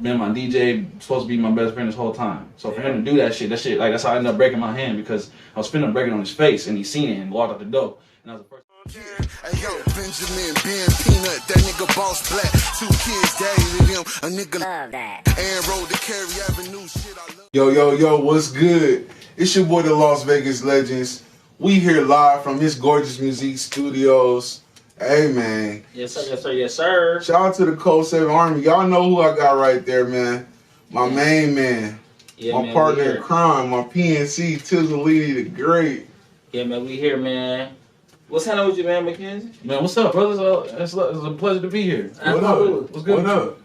been my DJ, supposed to be my best friend this whole time. So for him to do that shit, like that's how I ended up breaking my hand because I was finna break it on his face and he seen it and walked out the door. And that was the first. Hey yo, Benjamin, Ben Peanut, that nigga boss black. 2 kids, daddy to them, a nigga love that. And road to Cary Avenue, shit I love. Yo, what's good? It's your boy, the Las Vegas Legends. We here live from his gorgeous music studios. Hey, man. Yes, sir, yes, sir, yes, sir. Shout out to the Code 7 Army. Y'all know who I got right there, man. My main man. Yeah, my partner in crime, my PNC, Tizzle the Great. Yeah, man, we here, man. What's happening with you, man, McKenzie? Man, what's up, brothers? It's a pleasure to be here. What up? What's good? What up?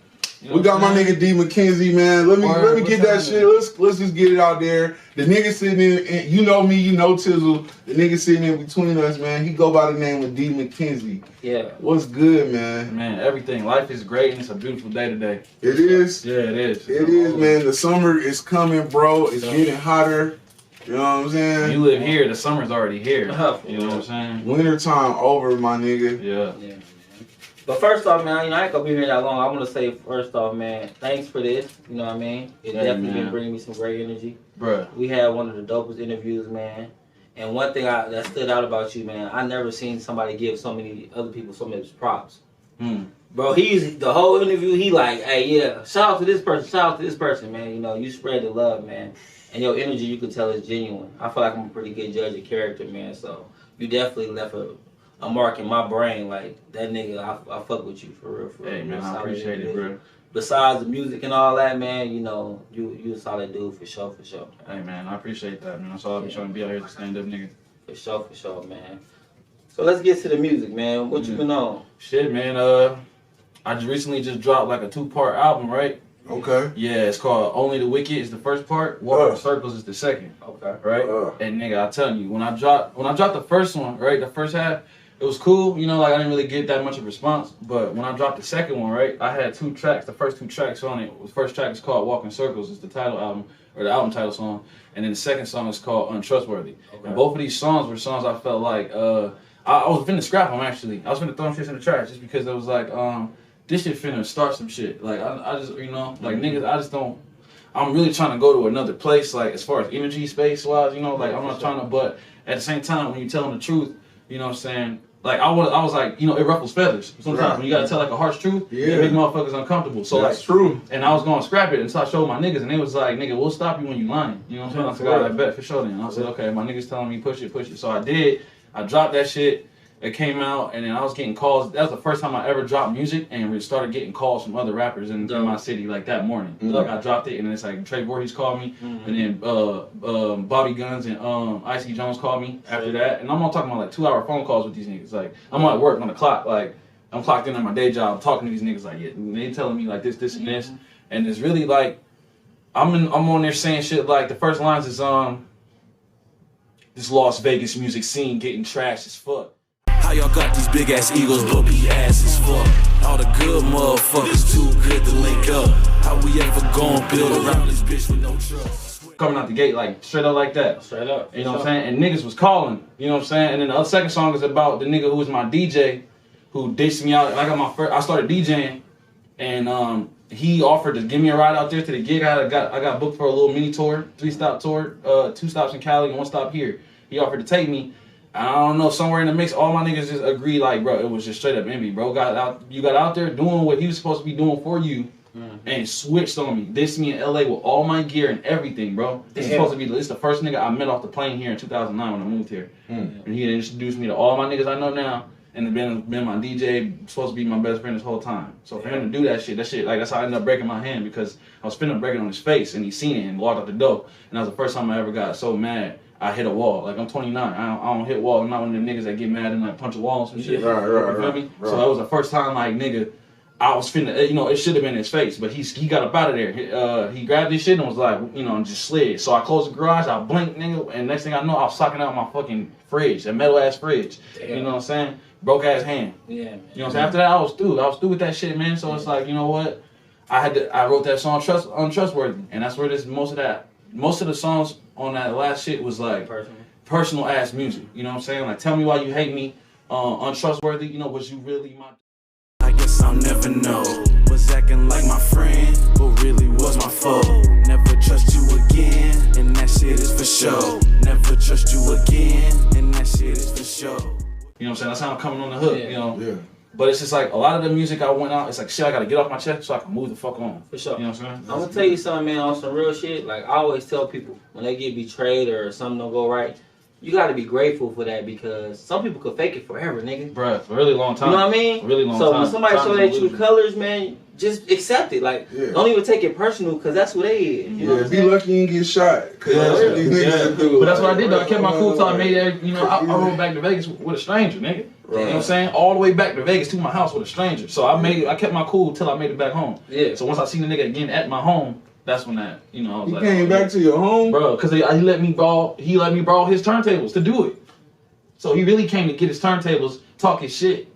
You know we got my nigga D.Mckenzie, man. Let me get that shit. Let's just get it out there. The nigga sitting in, you know me, you know Tizzle. The nigga sitting in between us, man. He go by the name of D.Mckenzie. Yeah. What's good, man? Man, everything. Life is great and it's a beautiful day today. It is? Yeah, it is. It is, man. The summer is coming, bro. It's getting hotter. You know what I'm saying? You live here, the summer's already here. You know what I'm saying? Winter time over, my nigga. Yeah. But first off, man, I ain't gonna be here that long. I want to say first off, man, thanks for this. You know what I mean? It definitely been bringing me some great energy. Bruh. We had one of the dopest interviews, man. And one thing that stood out about you, man, I never seen somebody give so many other people so much props. Bro, the whole interview, he like, hey, yeah, shout out to this person, man. You know, you spread the love, man. And your energy, you can tell, is genuine. I feel like I'm a pretty good judge of character, man. So you definitely left a mark in my brain. Like, that nigga, I fuck with you, for real. Hey, man, I appreciate it, bro. Besides the music and all that, man, you know, you a solid dude, for sure. Hey, man, I appreciate that, man. That's all I've been trying to be out here to stand up, nigga. For sure, man. So let's get to the music, man. What you been on? Shit, man, I recently just dropped like a 2-part album, right? Okay. Yeah, it's called Only the Wicked is the first part, Walking Circles is the second. Okay. Right? And nigga, I tell you, when I dropped the first one, right, the first half, it was cool, you know, like I didn't really get that much of a response. But when I dropped the second one, right, I had 2 tracks, the first 2 tracks on it. The first track is called Walking Circles, it's the title album, or the album title song. And then the second song is called Untrustworthy. Okay. And both of these songs were songs I felt like, I was finna scrap them actually. I was finna throw them shit in the trash just because it was like, this shit finna start some shit. Like, I just, you know, like niggas, I just don't, I'm really trying to go to another place, like, as far as energy space wise, you know, like, I'm not trying to, but at the same time, when you tell them the truth, you know what I'm saying, like, I was like, you know, it ruffles feathers. Sometimes when you gotta tell, like, a harsh truth, it make motherfuckers uncomfortable. So, that's like, true. And I was gonna scrap it until I showed my niggas, and they was like, nigga, we'll stop you when you lying. You know what I'm saying? I said, I bet, for sure then. I said, okay, my niggas telling me push it. So I did. I dropped that shit. It came out, and then I was getting calls. That was the first time I ever dropped music, and we started getting calls from other rappers in my city, like that morning. Like I dropped it, and then it's like Trey Voorhees called me, and then Bobby Guns and Icy Jones called me after that. And I'm all talking about like 2-hour phone calls with these niggas. Like I'm at work on the clock, like I'm clocked in on my day job, talking to these niggas like, yeah, and they telling me like this, and this, and it's really like I'm on there saying shit like the first lines is this Las Vegas music scene getting trashed as fuck. How y'all got these big ass egos, but be ass as fuck. All the good motherfuckers too good to link up. How we ever gon' build around this bitch with no trust? Coming out the gate like straight up like that. Straight up. You know what I'm saying? And niggas was calling. You know what I'm saying? And then the second song is about the nigga who was my DJ, who ditched me out. I started DJing, and he offered to give me a ride out there to the gig. I got booked for a little mini tour, 3-stop tour, 2 stops in Cali and 1 stop here. He offered to take me. I don't know, somewhere in the mix, all my niggas just agreed, like, bro, it was just straight up envy, bro. You got out there doing what he was supposed to be doing for you, and switched on me. Dissed me in LA with all my gear and everything, bro. This is supposed to be the first nigga I met off the plane here in 2009 when I moved here. And he introduced me to all my niggas I know now, and been my DJ, supposed to be my best friend this whole time. So for him to do that shit, like, that's how I ended up breaking my hand, because I was finna break it on his face, and he seen it and walked out the door. And that was the first time I ever got so mad. I hit a wall. Like, I'm 29. I don't hit walls. I'm not one of them niggas that get mad and like punch a wall and some shit. Right. You feel me? So that was the first time, like, nigga, I was finna, you know, it should have been his face, but he got up out of there. He grabbed his shit and was like, you know, and just slid. So I closed the garage, I blinked, nigga, and next thing I know, I was sucking out my fucking fridge, that metal ass fridge. Damn. You know what I'm saying? Broke ass hand. Yeah, man. You know what I'm saying? After that, I was through. I was through with that shit, man. So it's like, you know what? I wrote that song Untrustworthy, and that's where most of the songs on that last shit was like personal ass music. You know what I'm saying? Like, tell me why you hate me. Untrustworthy. You know, was you really my? I guess I'll never know. was acting like my friend, but really was my foe. Never trust you again, and that shit is for sure. Never trust you again, and that shit is for sure. You know what I'm saying? That's how I'm coming on the hook, Yeah. you know? Yeah. But it's just like a lot of the music I went out, it's like shit I gotta get off my chest so I can move the fuck on. For sure. You know what I'm saying? I'm gonna tell you something, man, on some real shit. Like, I always tell people when they get betrayed or something don't go right, you gotta be grateful for that because some people could fake it forever, nigga. Bruh, for a really long time. You know what I mean? A really long so time. when somebody Time show is their illusion. true colors, man, just accept it. Like, Yeah. don't even take it personal because that's who they is. You know what I'm Be saying? lucky you didn't get shot. Cause that's what these niggas do. But that's what I did though. I kept my cool till I Like, made that, you know, I rode back to Vegas with a stranger, nigga. Right. You know what I'm saying? All the way back to Vegas to my house with a stranger. So I kept my cool till I made it back home. Yeah. So once I seen the nigga again at my home, that's when that, you know, I was You like, came oh, back yeah. to your home? Bro, because he let me borrow his turntables to do it. So he really came to get his turntables, talk his shit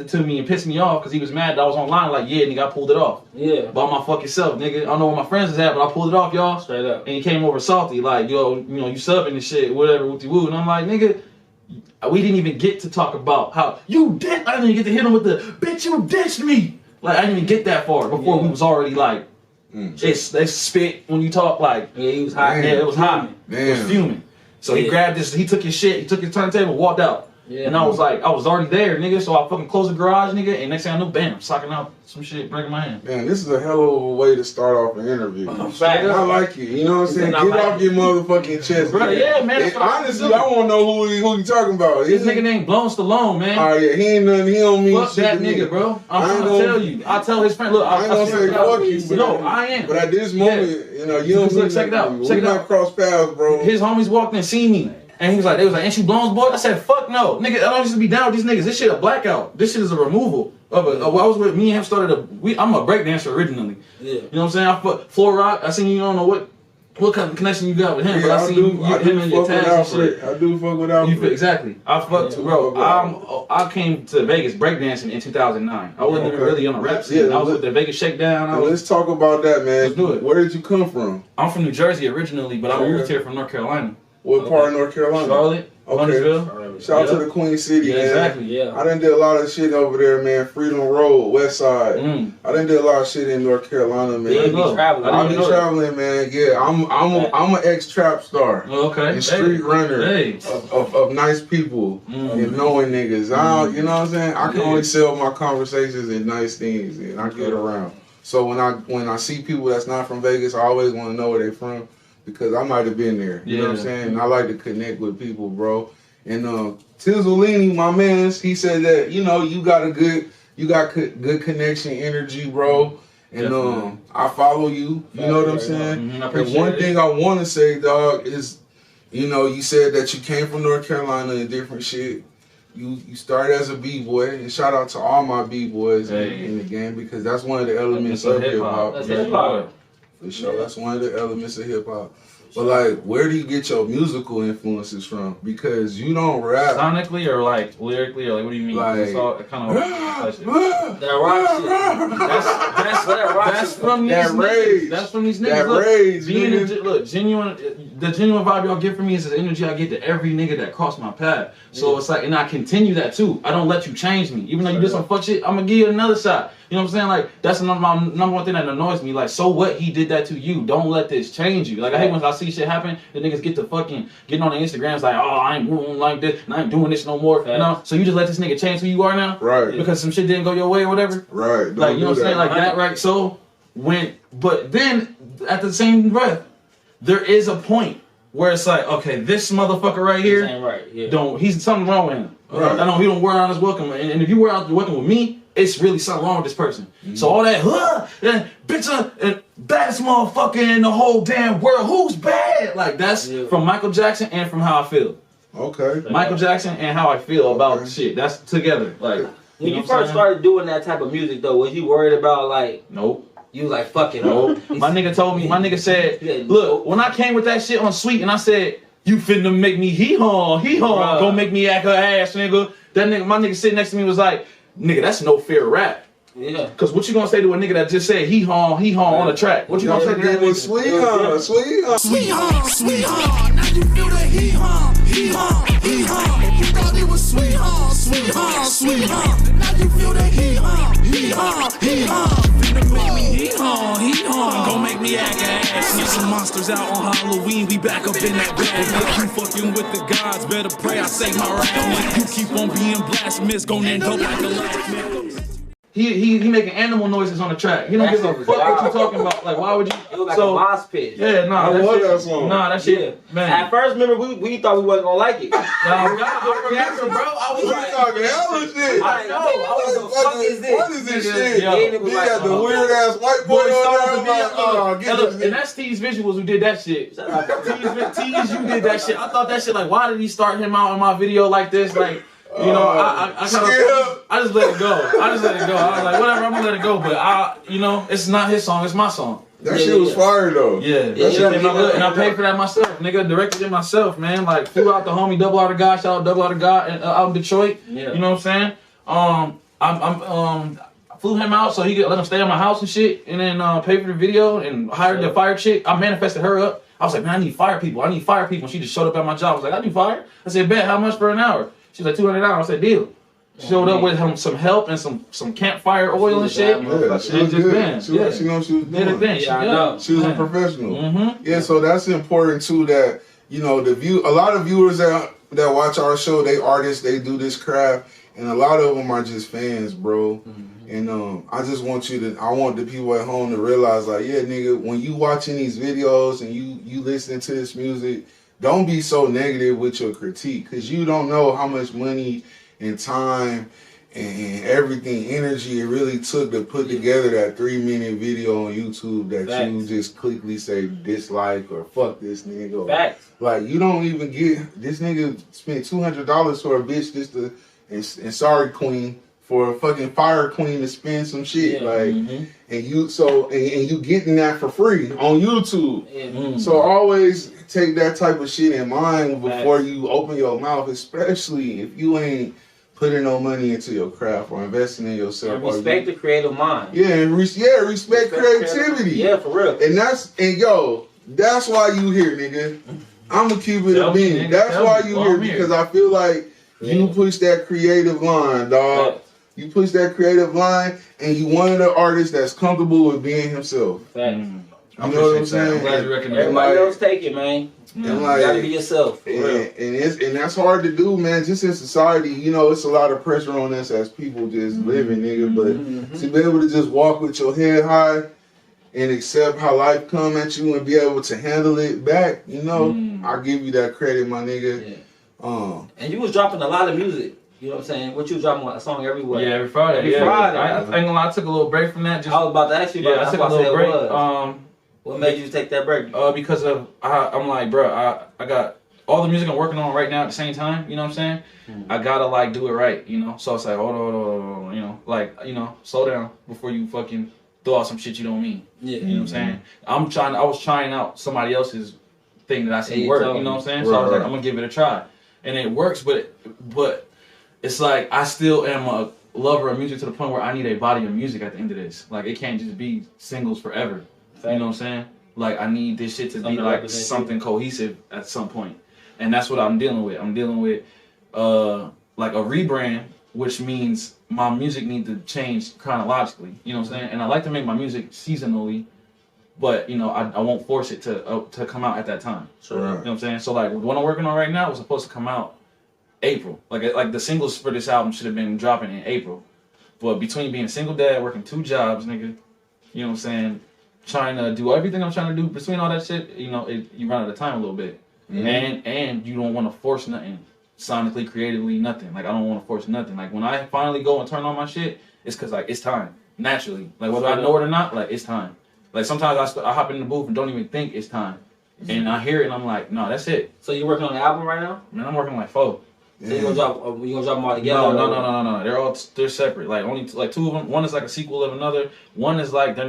to me and piss me off because he was mad that I was online. Like, yeah, nigga, I pulled it off. Yeah. By my fucking self, nigga. I don't know where my friends is at, but I pulled it off, y'all. Straight up. And he came over salty, like, yo, you know, you subbing and shit, whatever, woo. And I'm like, nigga, we didn't even get to talk about how you did. I didn't even get to hit him with the bitch. You ditched me. Like, I didn't even get that far before we was already like, they spit when you talk. Like, Yeah, he was hot. Damn. yeah, it was hot. It was Damn. fuming. So he Yeah. grabbed this. He took his shit. He took his turntable, walked out. Yeah. And I was like, I was already there, nigga. So I fucking closed the garage, nigga. And next thing I knew, bam, socking out some shit, breaking my hand. Man, this is a hell of a way to start off an interview. Fact. I like it. You know what I'm saying? I Get like off your motherfucking chest. Brother, yeah, man, that's And what I honestly, do. I want to know who you talking about. This nigga named Blown Stallone, man. Oh yeah, he ain't nothing. He don't mean Fuck shit that to me. nigga, bro. I I'm ain't trying to tell you. I tell his friend, look, I ain't gonna say fuck you, but No, I am. But at this moment, you know, you don't Look, mean check it out, nothing. check We it might out. cross paths, bro. His homies walked in and seen me. And he was like, ain't you Blown's boy? I said, fuck no. Nigga, I don't used to be down with these niggas. This shit a blackout. This shit is a removal of a, I was with me and him started I'm a breakdancer originally. Yeah. You know what I'm saying? I fuck Floor Rock. I seen you don't know what kind of connection you got with him, but I seen him in your tags and shit. I do fuck with Alfred. You feel, exactly. I fucked, Yeah, bro. I came to Vegas breakdancing in 2009. I wasn't even really on a rap scene. Yeah, I was with the Vegas Shakedown. And let's talk about that, man. Let's do it. Where did you come from? I'm from New Jersey originally, but I moved here from North Carolina. What part of North Carolina? Charlotte, Okay. Huntersville. Shout out to Yeah. the Queen City, Yeah, man. exactly. Yeah. I done did a lot of shit over there, man. Freedom Road, West Side. I done did a lot of shit in North Carolina, man. Yeah, There you be go. traveling. I I've didn't been know that. traveling, man. Yeah, I'm an ex-trap star. Okay. And street runner Hey. of nice people and knowing niggas. You know what I'm saying? I can only sell my conversations and nice things, and I get around. So when I see people that's not from Vegas, I always want to know where they from because I might have been there. You know what I'm Yeah. saying? And I like to connect with people, bro. And Tizzolini, my man, he said that you got good connection, energy, bro. And Definitely. I follow you. You know what I'm saying? I And appreciate one it. thing I want to say, dog, is you said that you came from North Carolina and different shit. You started as a b-boy, and shout out to all my b-boys in the game because that's one of the elements of hip hop. That's hip hop. For sure, that's one of the elements of hip hop. But like, where do you get your musical influences from? Because you don't rap. Sonically or like lyrically or like what do you mean? Like- It's all kind of That rock shit. that's from these That rage. niggas. That's from these niggas. That Look, rage, being nigga. genuine. The genuine vibe y'all give from me is the energy I get to every nigga that crossed my path. So it's like, and I continue that too. I don't let you change me. Even though you did some fuck shit, I'm gonna give you another shot. You know what I'm saying? Like, that's my number one thing that annoys me. Like, so what? He did that to you. Don't let this change you. Like, I hate when I see shit happen, the niggas get to fucking getting on the Instagrams like, oh, I ain't moving like this, and I ain't doing this no more. You know? So you just let this nigga change who you are now? Right. Because some shit didn't go your way or whatever? Right. Don't Like, you know what do I'm saying? Like that, right? So, but then, at the same breath, there is a point where it's like, okay, this motherfucker right here, This ain't right. Yeah. he's something wrong with him. Right. I know he don't wear out his welcome, and if you wear out your welcome with me, it's really something wrong with this person. So all that, and bitch, and baddest motherfucker in the whole damn world, who's bad? Like that's from Michael Jackson and from How I Feel. Okay. Michael Jackson and How I Feel about shit. That's together. Like When know you what I'm first saying? started doing that type of music, though, was you worried about like Nope. you was like fuck it? Nope. My nigga told me. My nigga said, look, when I came with that shit on Sweet, and I said, you finna make me hee-haw, Bruh. gonna make me act her ass, nigga. That nigga, my nigga sitting next to me was like, nigga, that's no fair rap. Yeah. Cause what you gonna say to a nigga that just said hee-haw on the track? What you gonna say to that nigga? Sweetheart. Sweetheart, now you feel the hee-haw, hee-haw, hee-haw. You thought it was sweetheart, sweet hum, sweet hum. Now you feel that heat hum, heat hum, heat hum. Finna make me heat hum, gon' make me act ass. See some monsters out on Halloween, we back up in that bag. If you fucking with the gods, better pray I say my rap. You keep on being blasphemous, gon' end up like a last. He making animal noises on the track. He don't give a fuck what you talking about. Like, why would you? It was like a mosh pit. Yeah, nah, I love that shit. song. Nah, that shit, man. At first, remember, we thought we wasn't gonna like it. Nah, I remember, bro. I was We like, talking hella shit. I know. I was like, fuck is this? What is this Nigga, shit? yo. Then it was They like, got the weird ass white boy Boy, on start there. the I'm video. like, oh, And get look, this and that's T's Visuals who did that shit. T's, you did that shit. I thought that shit like, why did he start him out in my video like this? Like, you know, I just let it go. I was like, whatever, I'm gonna let it go. But you know, it's not his song, it's my song. That shit was fire though. Yeah, that shit came out good, and I paid for that myself. Nigga, directed it myself, man. Like, flew out the homie Double R the God, shout out Double R the God out in Detroit. Yeah. You know what I'm saying? I flew him out so he could let him stay at my house and shit, and then pay for the video and hired the fire chick. I manifested her up. I was like, man, I need fire people. And she just showed up at my job. I was like, I need fire. I said, bet, how much for an hour? She was like, $200. I said, deal. Showed up with some help and some campfire oil and shit. Yeah, she was good. She knows she was doing. Did her thing. Yeah, I know. She was a professional. Mm-hmm. Yeah, so that's important too. That you know, a lot of viewers that watch our show, they artists, they do this craft, and a lot of them are just fans, bro. Mm-hmm. And I just want I want the people at home to realize, like, yeah, nigga, when you watching these videos and you listening to this music, don't be so negative with your critique, because you don't know how much money and time and everything, energy it really took to put together that 3-minute video on YouTube that you just quickly say dislike or fuck this nigga. Facts. Like, you don't even get, this nigga spent $200 for a bitch just to, and sorry queen, for a fucking fire queen to spin some shit. Yeah. Like, and you getting that for free on YouTube. Yeah. So always take that type of shit in mind before you open your mouth, especially if you ain't putting no money into your craft or investing in yourself. And respect the creative mind. Yeah, and respect creativity. Yeah, for real. And that's why you here, nigga. I'ma keep it Tell a me, bean. nigga. That's Tell why me. you Well, here, I'm here. because I feel like you push that creative line, dog. Facts. You push that creative line, and you one of the artists that's comfortable with being himself. Facts. You know what I'm saying? I'm glad you recognize Everybody else take it, man. And like, You gotta be yourself. For real. and that's hard to do, man. Just in society, you know, it's a lot of pressure on us as people just living, nigga. But to be able to just walk with your head high and accept how life come at you and be able to handle it back, you know, I give you that credit, my nigga. Yeah. And you was dropping a lot of music. You know what I'm saying? What you was dropping a song every week? Yeah, every Friday. Every Friday. I ain't gonna lie, I took a little break from that. Just, I was about to ask you about yeah, that. I took a little break. What made you take that break? Because of I'm like, bro, I got all the music I'm working on right now at the same time. You know what I'm saying? I gotta like do it right. You know, so it's like, hold on, you know, like, you know, slow down before you fucking throw out some shit you don't mean. Yeah. You know what I'm saying? I was trying out somebody else's thing that I see work. You know what I'm saying? So I was like, I'm gonna give it a try, and it works. But it's like I still am a lover of music to the point where I need a body of music at the end of this. Like, it can't just be singles forever. You know what I'm saying? Like, I need this shit to be like something cohesive at some point. And that's what I'm dealing with. I'm dealing with like a rebrand, which means my music needs to change chronologically. You know what I'm saying? And I like to make my music seasonally, but you know, I won't force it to come out at that time. Sure. You know what I'm saying? So like what I'm working on right now was supposed to come out April. Like the singles for this album should have been dropping in April. But between being a single dad, working 2 jobs, nigga, you know what I'm saying, trying to do everything I'm trying to do, between all that shit, you know, you run out of time a little bit. And you don't want to force nothing, sonically, creatively, nothing. Like, I don't want to force nothing. Like, when I finally go and turn on my shit, it's because, like, it's time, naturally. Like, whether I know it or not, like, it's time. Like, sometimes I hop in the booth and don't even think it's time. And I hear it and I'm like, no, that's it. So you working on the album right now? Man, I'm working on like 4. So you gonna drop them all together? No. They're separate. Like, only like 2 of them. One is like a sequel of another. One is like they're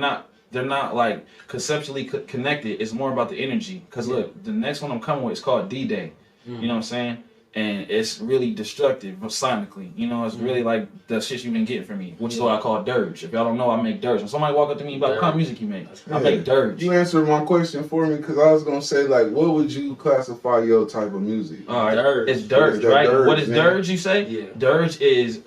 not like conceptually connected. It's more about the energy. Cause look, the next one I'm coming with is called D-Day. You know what I'm saying? and it's really destructive sonically. You know, it's really like the shit you've been getting from me, which is what I call dirge. If y'all don't know, I make dirge. When somebody walk up to me about what kind of music you make, I make dirge. You answered my question for me because I was gonna say like, what would you classify your type of music? All right, dirge. it's dirge, right? Dirge, what is man. dirge? You say? Yeah. Dirge is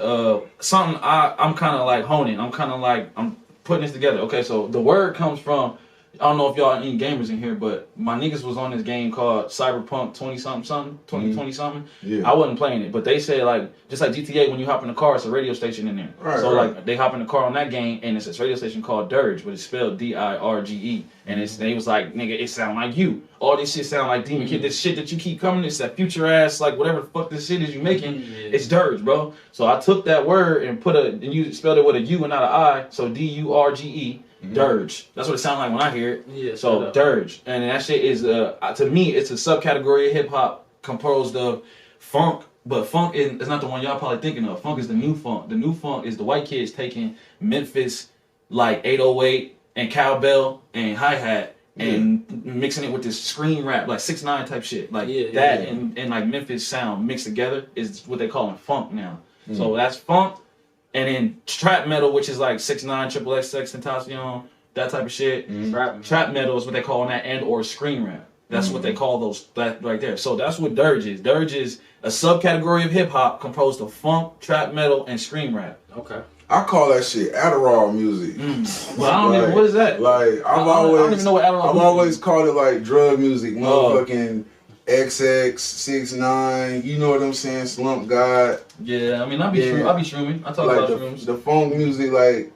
something I'm kind of like honing. I'm kind of like I'm putting this together. Okay, so the word comes from. I don't know if y'all any gamers in here, but my niggas was on this game called Cyberpunk 2020 something. Yeah. I wasn't playing it, but they said like just like GTA, when you hop in the car, it's a radio station in there. Right, so right. like they hop in the car on that game, and it's this radio station called Dirge, but it's spelled D-I-R-G-E, and they was like, nigga, it sound like you. All this shit sound like D.Mckenzie. This shit that you keep coming, it's that future ass like whatever the fuck this shit is you making. It's Dirge, bro. So I took that word and and you spelled it with a U and not an I, so D-U-R-G-E. Dirge. That's what it sounds like when I hear it. Yeah, so Dirge, and that shit is to me it's a subcategory of hip hop composed of funk, but funk is not the one y'all probably thinking of. Funk is the new funk. The new funk is the white kids taking Memphis like 808 and cowbell and hi hat and mixing it with this scream rap like 6ix9ine type shit like and like Memphis sound mixed together is what they call funk now. So that's funk. And then trap metal, which is like 6ix9ine, XXX, Tentacion, that type of shit. Trap metal is what they call that, and or screen rap. That's what they call that right there. So that's what Dirge is. Dirge is a subcategory of hip hop composed of funk, trap metal, and scream rap. Okay. I call that shit Adderall music. Well, I don't even. What is that? Like I don't even know what Adderall I've music always is. called it like drug music, motherfucking XX, 6ix9ine, you know what I'm saying, Slump God. Yeah, I mean, I be shrooming. I talk like about shrooms. the funk music, like,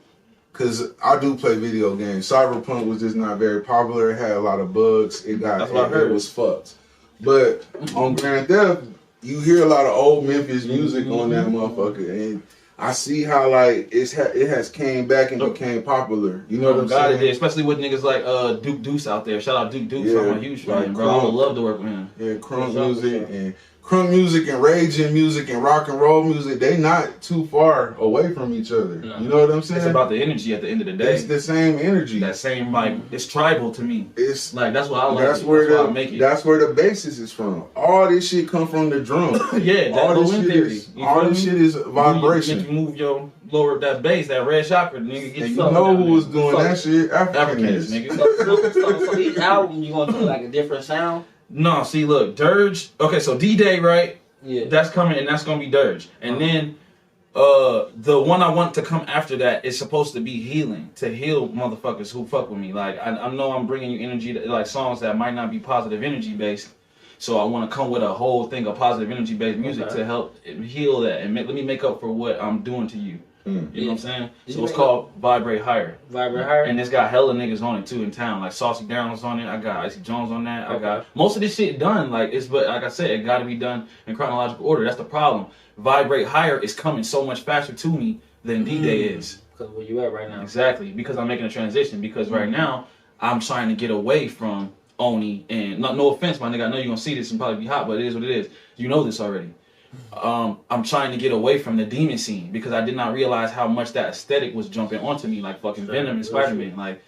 cause I do play video games. Cyberpunk was just not very popular. It had a lot of bugs. That's what I heard. It was fucked. But on Grand Theft, you hear a lot of old Memphis music on that motherfucker, and I see how like it has came back and became popular. You know what I'm saying? It did, especially with niggas like Duke Deuce out there. Shout out Duke Deuce. Yeah, I'm a huge fan, like bro. I would love to work with him. Yeah, crunk music and raging music and rock and roll music, they not too far away from each other. No. You know what I'm saying? It's about the energy at the end of the day. It's the same energy. That same like it's tribal to me. It's like that's what I like. That's where the basis is from. All this shit come from the drum. All this shit is vibration. If you move your lower that bass, that red chakra, nigga get you know who was doing that shit? Africans, nigga. So each album you gonna do like a different sound? No, see, look, Dirge. Okay, so D-Day, right? Yeah. That's coming, and that's gonna be Dirge. And then, the one I want to come after that is supposed to be healing, to heal motherfuckers who fuck with me. Like, I know I'm bringing you energy, like songs that might not be positive energy based. So I want to come with a whole thing of positive energy based music to help heal that and let me make up for what I'm doing to you. You know what I'm saying? So it's called Vibrate Higher. Vibrate Higher. And it's got hella niggas on it too in town. Like Saucy Downs on it. I got Icy Jones on that. I got most of this shit done. But like I said, it got to be done in chronological order. That's the problem. Vibrate Higher is coming so much faster to me than D-Day is. Because where you at right now? Exactly. Because I'm making a transition. Because right now I'm trying to get away from Oni and no offense, my nigga. I know you're gonna see this and probably be hot, but it is what it is. You know this already. I'm trying to get away from the demon scene because I did not realize how much that aesthetic was jumping onto me, like fucking Venom and Spider-Man. Like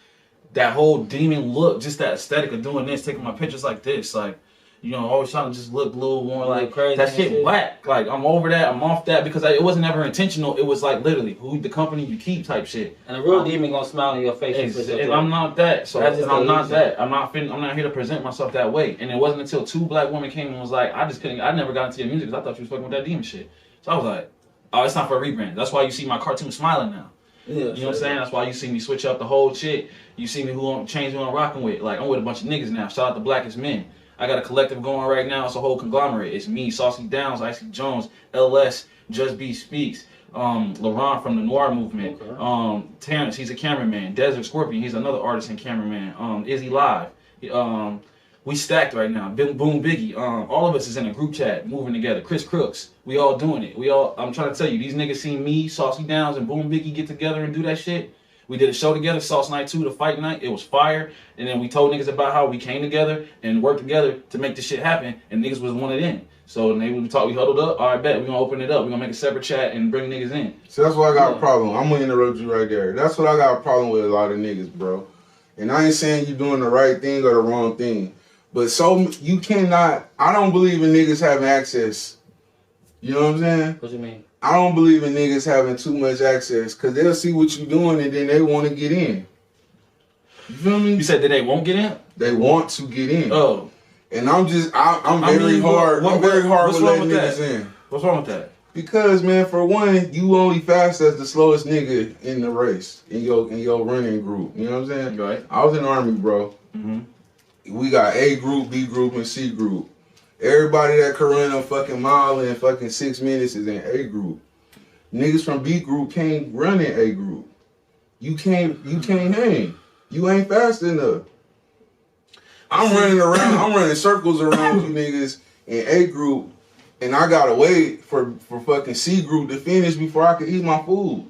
that whole demon look, just that aesthetic of doing this, taking my pictures like this, like, you know, always trying to just look a little more like crazy. That shit whack. Like I'm over that, I'm off that because it wasn't ever intentional. It was like literally who the company you keep type shit. And a real demon gonna smile in your face. And I'm not that. So I'm not that. I'm not here to present myself that way. And it wasn't until 2 black women came and was like, I never got into your music because I thought you was fucking with that demon shit. So I was like, oh, it's time for a rebrand. That's why you see my cartoon smiling now. Yeah, you know what I'm saying? That's why you see me switch up the whole shit. You see me change who I'm rocking with. Like I'm with a bunch of niggas now. Shout out to Blackest Men. I got a collective going right now. It's a whole conglomerate. It's me, Saucy Downs, Icy Jones, LS, Just B Speaks, LaRon from the Noir Movement, Terrence, he's a cameraman, Desert Scorpion, he's another artist and cameraman, Izzy Live. We stacked right now. Boom Biggie. All of us is in a group chat moving together. Chris Crooks. We all doing it. I'm trying to tell you, these niggas seen me, Saucy Downs, and Boom Biggie get together and do that shit. We did a show together, Sauce Night 2, the fight night. It was fire. And then we told niggas about how we came together and worked together to make this shit happen. And niggas was wanted in. So we huddled up. All right, bet. We're going to open it up. We're going to make a separate chat and bring niggas in. So that's why I got a problem. I'm going to interrupt you right there. That's what I got a problem with a lot of niggas, bro. And I ain't saying you're doing the right thing or the wrong thing. But so you cannot, I don't believe in niggas having access You know what I'm saying? What you mean? I don't believe in niggas having too much access because they'll see what you're doing and then they want to get in. You feel me? You said that they won't get in? They want to get in. Oh. And I'm very hard. I'm very hard with letting niggas in. What's wrong with that? Because, man, for one, you only fast as the slowest nigga in the race, in your running group. You know what I'm saying? Right. I was in the Army, bro. Mm-hmm. We got A group, B group, and C group. Everybody that can run a fucking mile in fucking 6 minutes is in A group. Niggas from B group can't run in A group. You can't hang. You ain't fast enough. I'm running circles around you niggas in A group, and I gotta wait for fucking C group to finish before I can eat my food.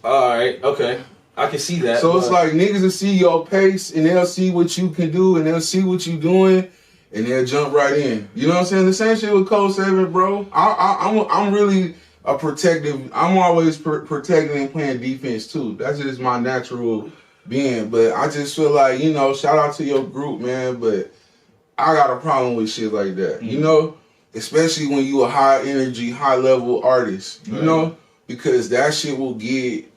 Alright, okay. I can see that. So it's like niggas will see your pace and they'll see what you can do and they'll see what you doing and they'll jump right in. You know what I'm saying? The same shit with Code 7, bro. I'm really a protective. I'm always protecting and playing defense too. That's just my natural being. But I just feel like, you know, shout out to your group, man. But I got a problem with shit like that. Mm-hmm. You know, especially when you a high energy, high level artist. You know, because that shit will get.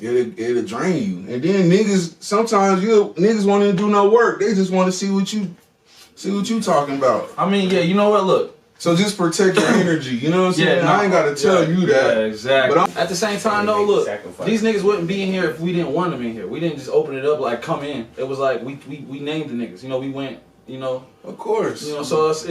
It'll drain you, and then niggas sometimes niggas won't even do no work. They just want to see what you talking about. I mean, yeah, you know what? Look, so just protect your energy. You know what I'm saying? Yeah, no, I ain't got to tell you that. Yeah, exactly. But at the same time, though, look, these niggas wouldn't be in here if we didn't want them in here. We didn't just open it up like come in. It was like we named the niggas. You know, we went. You know, of course. You know, so it's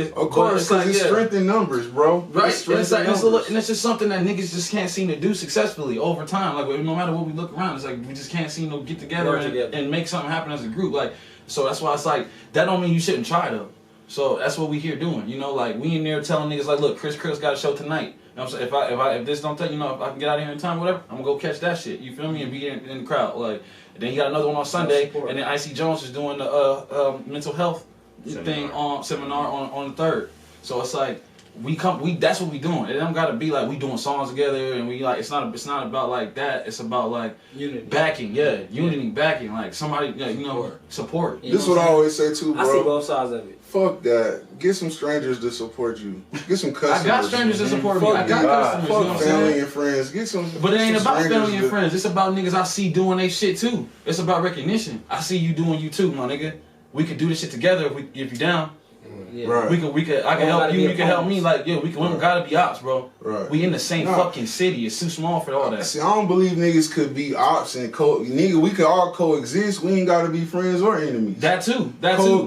like it's strength in numbers, bro. Right, and it's just something that niggas just can't seem to do successfully over time. Like no matter what we look around, it's like we just can't seem to get together and make something happen as a group. Like so that's why it's like that don't mean you shouldn't try though. So that's what we here doing. You know, like we in there telling niggas like, look, Chris got a show tonight. You know what I'm saying? If this don't take, you know, if I can get out of here in time, whatever, I'm gonna go catch that shit. You feel me? And be in the crowd. Like then he got another one on Sunday, and then Icy Jones is doing the mental health seminar on the 3rd. So it's like we that's what we doing. It don't gotta be like we doing songs together and we like it's not about like that. It's about like unity. Backing, unity, backing, like somebody you know, support. This is what I always say too, bro. I see both sides of it. Fuck that. Get some strangers to support you. Get some customers. I got strangers to support me. I got customers. Fuck you know family and friends. Get some. But it ain't about family and friends. It's about niggas I see doing they shit too. It's about recognition. I see you doing you too, my nigga. We could do this shit together if you down. Yeah. Right. I can help you. You can help me. Like we don't gotta be ops, bro. Right. We in the same fucking city. It's too small for all that. See, I don't believe niggas could be ops and nigga. We could all coexist. We ain't gotta be friends or enemies. That too.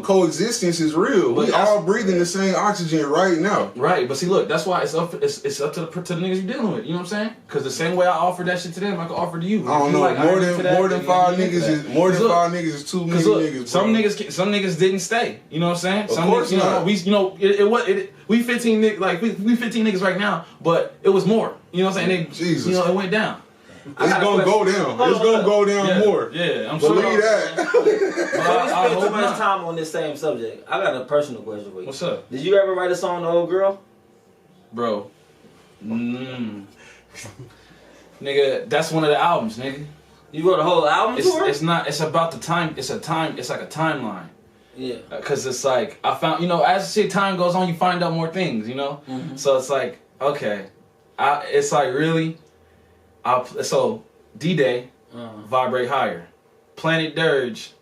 Coexistence is real. We all breathing the same oxygen right now. Right, but see, look, that's why it's up to the niggas you dealing with. You know what I'm saying? Because the same way I offered that shit to them, I can offer to you. I don't know. Like, more than five niggas is too many niggas. Some niggas didn't stay. You know what I'm saying? Of course not. We 15 niggas like we 15 niggas right now, but it was more. You know what I'm saying? Jesus. You know, it went down. It's gonna go down. It's gonna go down more. Yeah, I'm believe sure. that. I spend too much time on this same subject. I got a personal question for you. What's up? Did you ever write a song to Old Girl? Bro. Nigga, that's one of the albums, nigga. You wrote a whole album to her? It's not. It's about the time. It's like a timeline. Yeah. Because it's like I found, you know, as shit time goes on, you find out more things, you know. Mm-hmm. So it's like okay, it's like really. So D-Day, Vibrate Higher, Planet Dirge,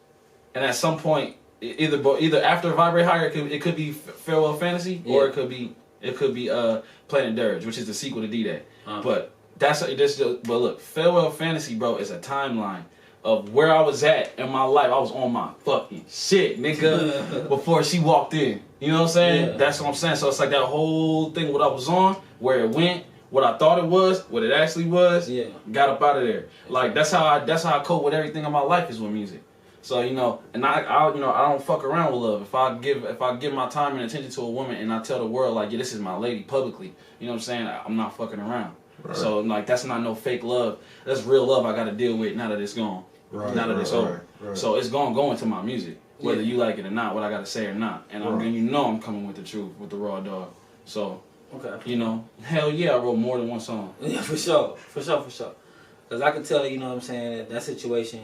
and at some point either after Vibrate Higher it could be Farewell Fantasy or it could be Planet Dirge, which is the sequel to D-Day. But but look, Farewell Fantasy, bro, is a timeline of where I was at in my life. I was on my fucking shit, nigga, before she walked in. You know what I'm saying? Yeah. That's what I'm saying. So it's like that whole thing, what I was on, where it went, what I thought it was, what it actually was, got up out of there. Like that's how I cope with everything in my life is with music. So you know, and I don't fuck around with love. If I give my time and attention to a woman and I tell the world like, yeah, this is my lady publicly, you know what I'm saying? I'm not fucking around. Right. So like that's not no fake love. That's real love I got to deal with now that it's gone. Right, now that it's over. Right. So it's gonna go into my music, whether you like it or not, what I gotta say or not. And I'm coming with the truth, with the raw dog. So you know, hell yeah, I wrote more than one song. Yeah, for sure. Cause I can tell you know what I'm saying, that situation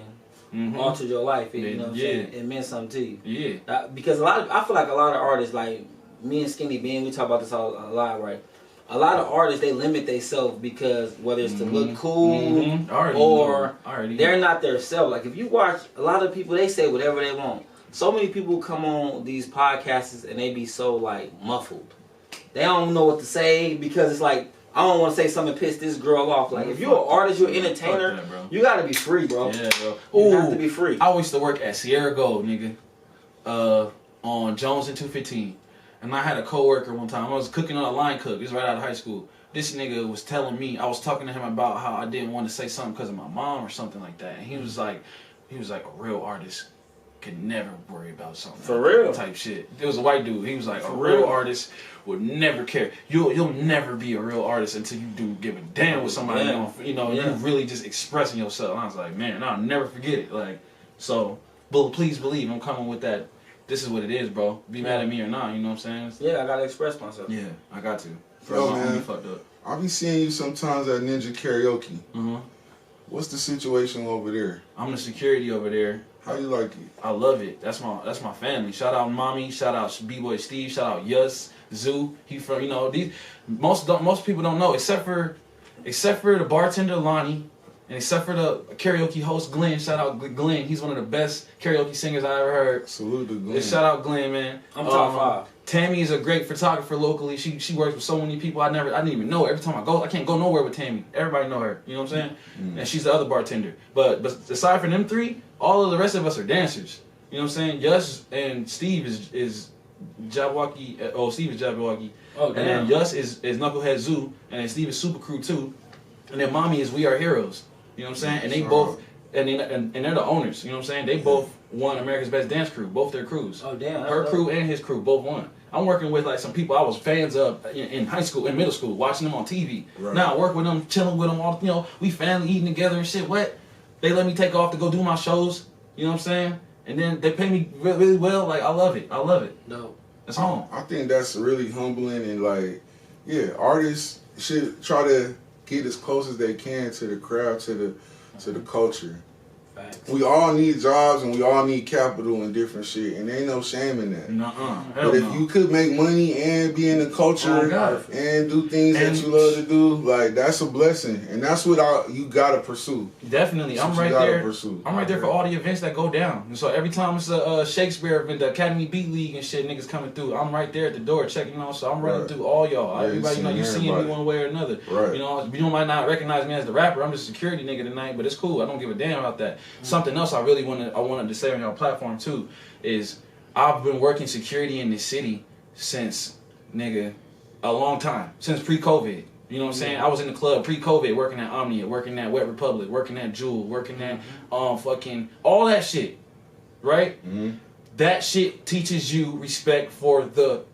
altered your life. You know what I'm saying? It meant something to you. Yeah. Because I feel like a lot of artists, like me and Skinny Bean, we talk about this a lot, right? a lot of artists, they limit themselves because whether it's to look cool Mm-hmm. they're not their self. Like if you watch a lot of people, they say whatever they want. So many people come on these podcasts and they be so like muffled. They don't know what to say because it's like, I don't want to say something piss this girl off. Like, if you're an artist, you're an entertainer, that, you gotta be free, bro. Yeah, bro. You have to be free. I used to work at Sierra Gold, nigga, on Jones and 215. And I had a coworker one time. I was cooking on a line cook. This was right out of high school. This nigga was telling me, I was talking to him about how I didn't want to say something because of my mom or something like that. And he was like, a real artist could never worry about something. For real. Type shit. There was a white dude. He was like, For a real real. artist would never care. You'll never be a real artist until you do give a damn with somebody. You really just expressing yourself. And I was like, man, I'll never forget it. Like, so, but please believe I'm coming with that. This is what it is, bro. Be mad at me or not, you know what I'm saying? Yeah, I gotta express myself. Yeah, I got to. Yo, man, fucked up. I'll be seeing you sometimes at Ninja Karaoke. Mm-hmm. What's the situation over there? I'm the security over there. How you like it? I love it. That's my family. Shout out Mommy. Shout out B-Boy Steve. Shout out Yus, Zoo. He from, these most people don't know except for the bartender Lonnie and except for the karaoke host Glenn. Shout out Glenn. He's one of the best karaoke singers I ever heard. Salute to Glenn. Shout out Glenn, man. I'm top 5. Tammy is a great photographer locally. She works with so many people I didn't even know. Every time I go, I can't go nowhere with Tammy. Everybody know her. You know what I'm saying? Mm. And she's the other bartender. But aside from them three, all of the rest of us are dancers. You know what I'm saying? Yus and Steve is Jabberwocky. Steve is Jabberwocky. Oh, and damn. then Yus is Knucklehead Zoo. And then Steve is Super Crew too. And then Mommy is We Are Heroes. You know what I'm saying? And they both, and they're the owners. You know what I'm saying? They both won America's Best Dance Crew. Both their crews. Oh, damn. Her crew and his crew both won. I'm working with like some people I was fans of in high school, in middle school, watching them on TV. Right. Now I work with them, chilling with them, all we family eating together and shit. What? They let me take off to go do my shows. You know what I'm saying? And then they pay me really, really well. Like I love it. No. It's home. I think that's really humbling and like, yeah, artists should try to get as close as they can to the craft, to the culture. Facts. We all need jobs and we all need capital and different shit, and there ain't no shame in that. Nuh-uh. But if you could make money and be in the culture and do things that you love to do, like that's a blessing, and that's what you gotta pursue. Definitely, That's I'm what right you gotta there. pursue. I'm right there for all the events that go down. And so every time it's a Shakespeare event, the Academy Beat League and shit, niggas coming through. I'm right there at the door checking on. So I'm running through all y'all. Yeah, Everybody, you see me one way or another. Right. You might not recognize me as the rapper. I'm just a security nigga tonight, but it's cool. I don't give a damn about that. Something else I really wanted to say on your platform too is I've been working security in this city since a long time, since pre-COVID. You know what I'm saying? I was in the club pre-COVID, working at Omnia, working at Wet Republic, working at Jewel, working at fucking all that shit, right? Mm-hmm. That shit teaches you respect for the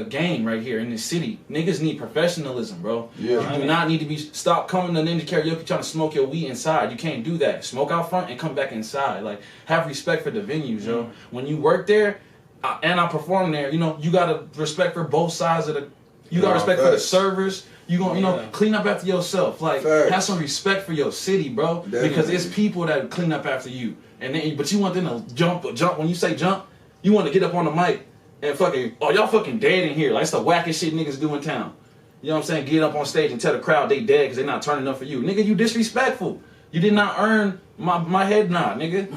game right here in this city. Niggas need professionalism, bro. Yeah. You do not need to stop coming to Ninja Karaoke trying to smoke your weed inside. You can't do that. Smoke out front and come back inside. Like, have respect for the venues, yo. When you work there and I perform there, you gotta respect for both sides of the. You got respect for the servers. You gonna, clean up after yourself. Like, have some respect for your city, bro. Definitely. Because it's people that clean up after you. But you want them to jump. When you say jump, you want to get up on the mic and fucking, y'all fucking dead in here. Like, it's the wackest shit niggas do in town. You know what I'm saying? Get up on stage and tell the crowd they dead because they not turning up for you. Nigga, you disrespectful. You did not earn my head nod, nigga.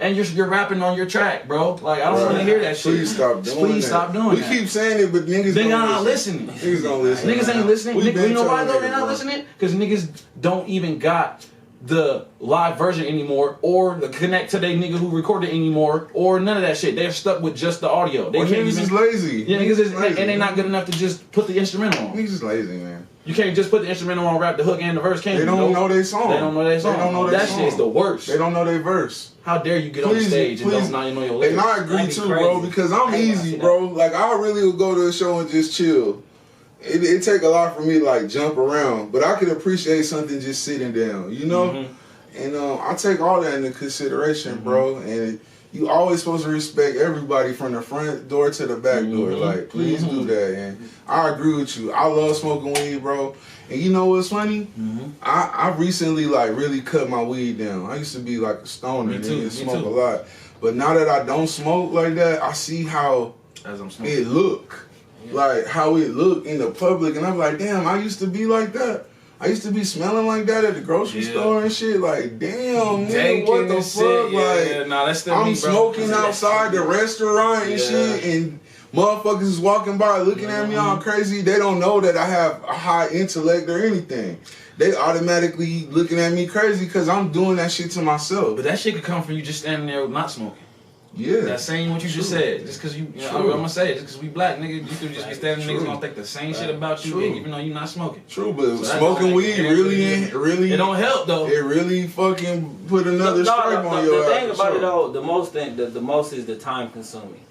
And you're rapping on your track, bro. Like, I don't want to hear that shit. Please stop doing that. We keep saying it, but niggas not listening. Niggas don't listen. Niggas ain't listening. You know why though they not bro. listening? Because niggas don't even got the live version anymore, or the connect to their nigga who recorded anymore, or none of that shit. They're stuck with just the audio. They can't niggas even, is lazy. Yeah, niggas is lazy. and they not good enough to just put the instrumental on. Niggas is lazy, man. You can't just put the instrumental on, rap the hook and the verse. They don't know their song. They don't know their song. That shit is the worst. They don't know their verse. How dare you get on stage and don't know your lyrics? And I agree too, bro, because I'm easy, bro. Like, I really would go to a show and just chill. It take a lot for me to like jump around, but I could appreciate something just sitting down, you know? Mm-hmm. And I take all that into consideration, bro. And you always supposed to respect everybody from the front door to the back door. Like, please do that. And I agree with you. I love smoking weed, bro. And you know what's funny? I recently like really cut my weed down. I used to be like a stoner and smoke a lot. But now that I don't smoke like that, I see how it look. like how it looked in the public, and I'm like, damn, I used to be like that. I used to be smelling like that at the grocery store and shit. Like, damn, nigga, what the fuck? Like, nah, that's still I'm me, bro. smoking outside the restaurant and shit, and motherfuckers is walking by looking at me all crazy. They don't know that I have a high intellect or anything. They automatically looking at me crazy because I'm doing that shit to myself. But that shit could come from you just standing there not smoking. Yeah. That same what you just said. Just because you know, I'm gonna say it, just because we black, nigga, you could just be standing niggas gonna think the same shit about you, even though you're not smoking. True, but smoking weed really it don't help though. It really fucking put another stripe on your ass. The thing about it though, the most is the time consuming.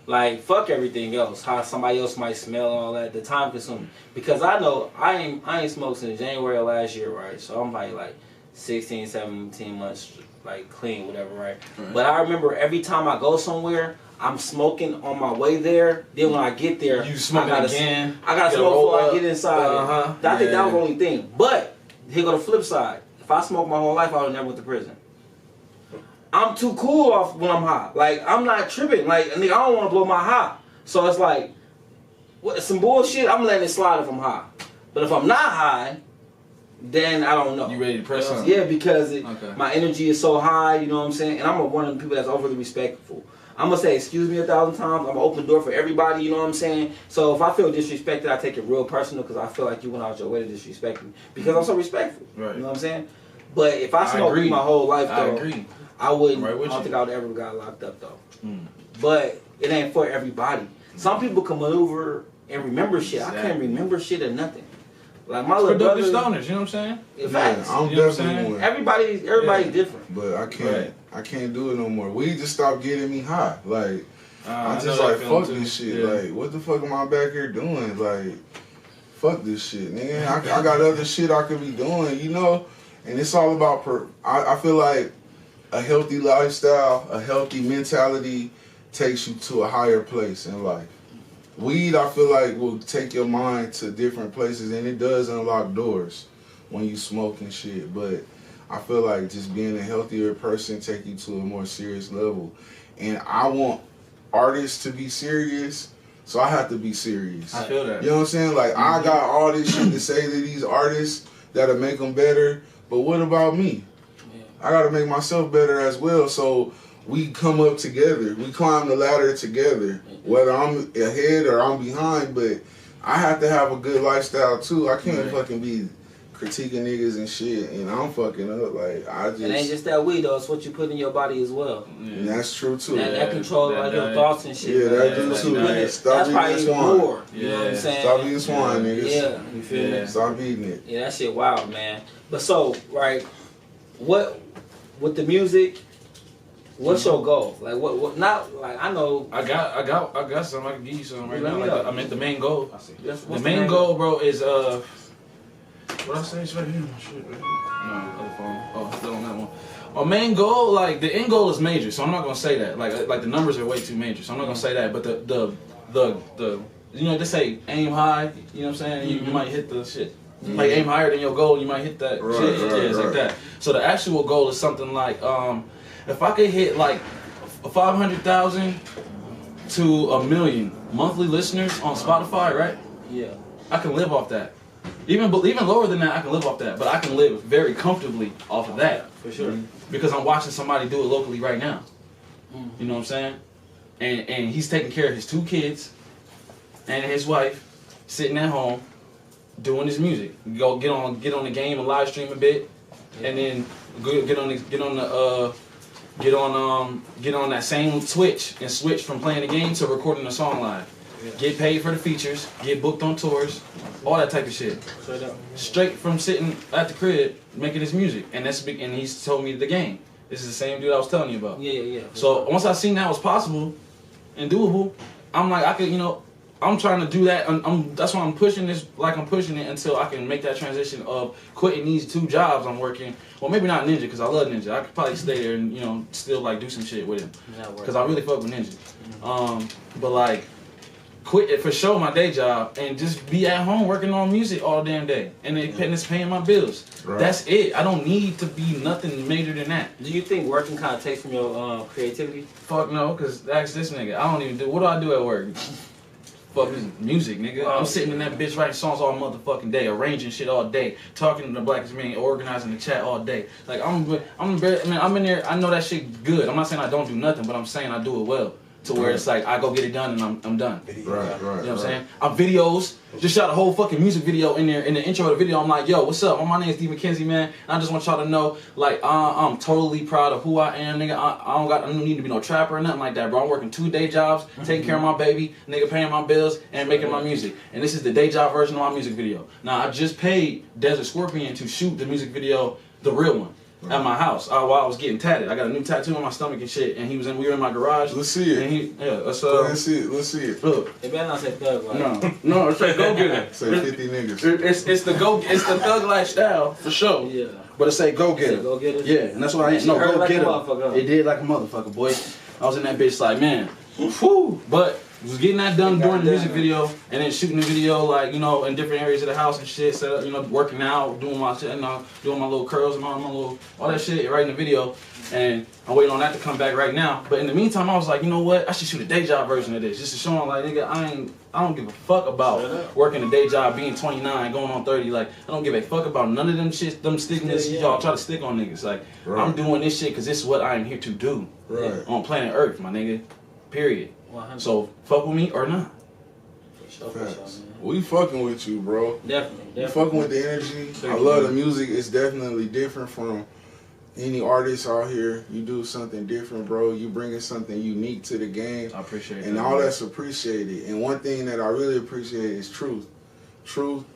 Like, fuck everything else. How somebody else might smell and all that. The time consuming. Because I know I ain't smoked since January of last year, right? So I'm probably like 16, 17 months like clean, whatever, right? But I remember every time I go somewhere, I'm smoking on my way there. Then when I get there, you smoking again. I gotta smoke before I get inside. I think that was the only thing. But here go the flip side. If I smoked my whole life, I would have never went to prison. I'm too cool off when I'm high. Like, I'm not tripping. Like, nigga, I don't want to blow my high. So it's like, what, some bullshit, I'm letting it slide if I'm high. But if I'm not high, then I don't know. You ready to press something? Yeah, because my energy is so high, you know what I'm saying? And I'm one of the people that's overly respectful. I'm going to say excuse me 1,000 times. I'm going to open the door for everybody, you know what I'm saying? So if I feel disrespected, I take it real personal because I feel like you went out your way to disrespect me. Because I'm so respectful. Right. You know what I'm saying? But if I smoked weed my whole life, though, I wouldn't. I don't think I would ever got locked up though. But it ain't for everybody. Some people can maneuver and remember shit. Exactly. I can't remember shit or nothing. Like my little brother, stoners, you know what I'm saying? Yeah, I'm definitely one. Everybody's different. But I can't do it no more. Weed just stopped getting me high. Like I'm just like fuck this shit. Yeah. Like what the fuck am I back here doing? Like fuck this shit, nigga. I got other shit I could be doing, you know. And it's all about I feel like a healthy lifestyle, a healthy mentality takes you to a higher place in life. Weed, I feel like, will take your mind to different places, and it does unlock doors when you smoke and shit. But I feel like just being a healthier person take you to a more serious level. And I want artists to be serious, so I have to be serious. I feel that. You know what I'm saying? Like, I got all this shit to say to these artists that'll make them better, but what about me? I gotta make myself better as well, so we come up together. We climb the ladder together. Whether I'm ahead or I'm behind, but I have to have a good lifestyle too. I can't fucking be critiquing niggas and shit, and I'm fucking up. Like it ain't just that weed though; it's what you put in your body as well. And that's true too. That controls like your thoughts and shit. Yeah, that do too. Stop eating swine. More, you know what I'm saying? Stop eating swine, niggas. Yeah, you feel me? Stop eating it. Yeah, that shit wild, man. But so, right, what with the music? What's your goal? Like what? Not like I know. I got some. I can give you some right now. Like I mean, the main goal. The main goal, bro, is what I say? It's right here. Shit, right here. No, other phone. Oh, still on that one. Our main goal, like the end goal, is major. So I'm not gonna say that. Like the numbers are way too major. So I'm not gonna say that. But the you know, they say aim high. You know what I'm saying? You might hit the shit. Like aim higher than your goal, you might hit that shit. Yeah, it's like that. So the actual goal is something like if I could hit like 500,000 to 1 million monthly listeners on Spotify, right? Yeah. I can live off that. Even lower than that, I can live off that. But I can live very comfortably off of that. For sure. Because I'm watching somebody do it locally right now. You know what I'm saying? And he's taking care of his 2 kids and his wife, sitting at home, doing his music. Go get on the game and live stream a bit, and then get on that same Twitch and switch from playing the game to recording a song live. Get paid for the features, get booked on tours, all that type of shit. Straight from sitting at the crib making his music, and he's told me the game. This is the same dude I was telling you about. Yeah. So once I seen that was possible and doable, I'm like, I could, you know, I'm trying to do that. That's why I'm pushing this, like I'm pushing it until I can make that transition of quitting these 2 jobs I'm working. Well, maybe not Ninja, because I love Ninja. I could probably stay there and, you know, still like do some shit with him, because I really fuck with Ninja. But like, quit it for sure, my day job, and just be at home working on music all damn day, and it's paying my bills. Right. That's it. I don't need to be nothing major than that. Do you think working kind of takes from your creativity? Fuck no, because ask this nigga. I don't even do. What do I do at work? Fuck music, nigga. I'm sitting in that bitch writing songs all motherfucking day, arranging shit all day, talking to the black community, organizing the chat all day. Like I'm in there. I know that shit good. I'm not saying I don't do nothing, but I'm saying I do it well. To where it's like I go get it done and I'm done. Right. You know what I'm saying? I'm videos. Just shot a whole fucking music video in there. In the intro of the video, I'm like, yo, what's up? Well, my name is D.Mckenzie, man. And I just want y'all to know, like, I'm totally proud of who I am, nigga. I don't need to be no trapper or nothing like that, bro. I'm working 2 day jobs, taking care of my baby, nigga, paying my bills, and making my music. And this is the day job version of my music video. Now, I just paid Desert Scorpion to shoot the music video, the real one. At my house while I was getting tatted. I got a new tattoo on my stomach and shit, and we were in my garage. Let's see it. And let's see it. Let's see it. Look. It better not say thug life. No, it's like go get it. Say 50 niggas. It's the thug lifestyle for sure. Yeah. But it say go get it. Go get it. Yeah, and that's what I am. No, go like get it. It did like a motherfucker, boy. I was in that bitch like, man, whew. But was getting that done during the music video, and then shooting the video, like, you know, in different areas of the house and shit, set up, you know, working out, doing my shit, doing my little curls and all that shit, writing the video, and I'm waiting on that to come back right now. But in the meantime, I was like, you know what, I should shoot a day job version of this, just to show them, like, nigga, I don't give a fuck about working a day job, being 29, going on 30, like, I don't give a fuck about none of them shit, them stickiness y'all try to stick on niggas, like, I'm doing this shit because this is what I am here to do on planet Earth, my nigga, period. 100. So fuck with me or not. For sure, man. We fucking with you, bro. Definitely. We fucking with the energy. I love the music. It's definitely different from any artist out here. You do something different, bro. You bringing something unique to the game. I appreciate it. And all that's appreciated. And one thing that I really appreciate is truth. Truth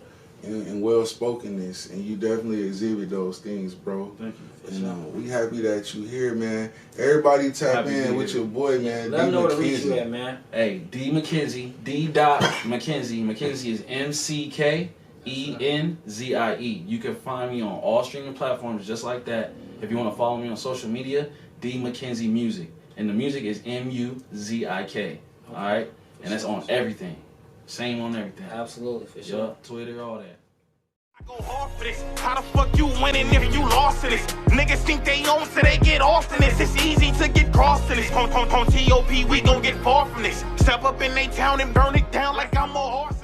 and well-spokenness. And you definitely exhibit those things, bro. Thank you. And we happy that you here, man. Everybody tap in with your boy, man. Let them know where to reach you at, man. Hey, D.Mckenzie, D.Mckenzie. McKenzie is McKenzie. You can find me on all streaming platforms just like that. If you want to follow me on social media, D.Mckenzie Music. And the music is MUZIK. Alright? And that's on everything. Same on everything. Absolutely, for sure. Twitter, all that. I go hard for this. How the fuck you winning if you lost to this? Niggas think they own, so they get off in this. It's easy to get crossed in this. On TOP, we gon' get far from this. Step up in they town and burn it down like I'm a horse.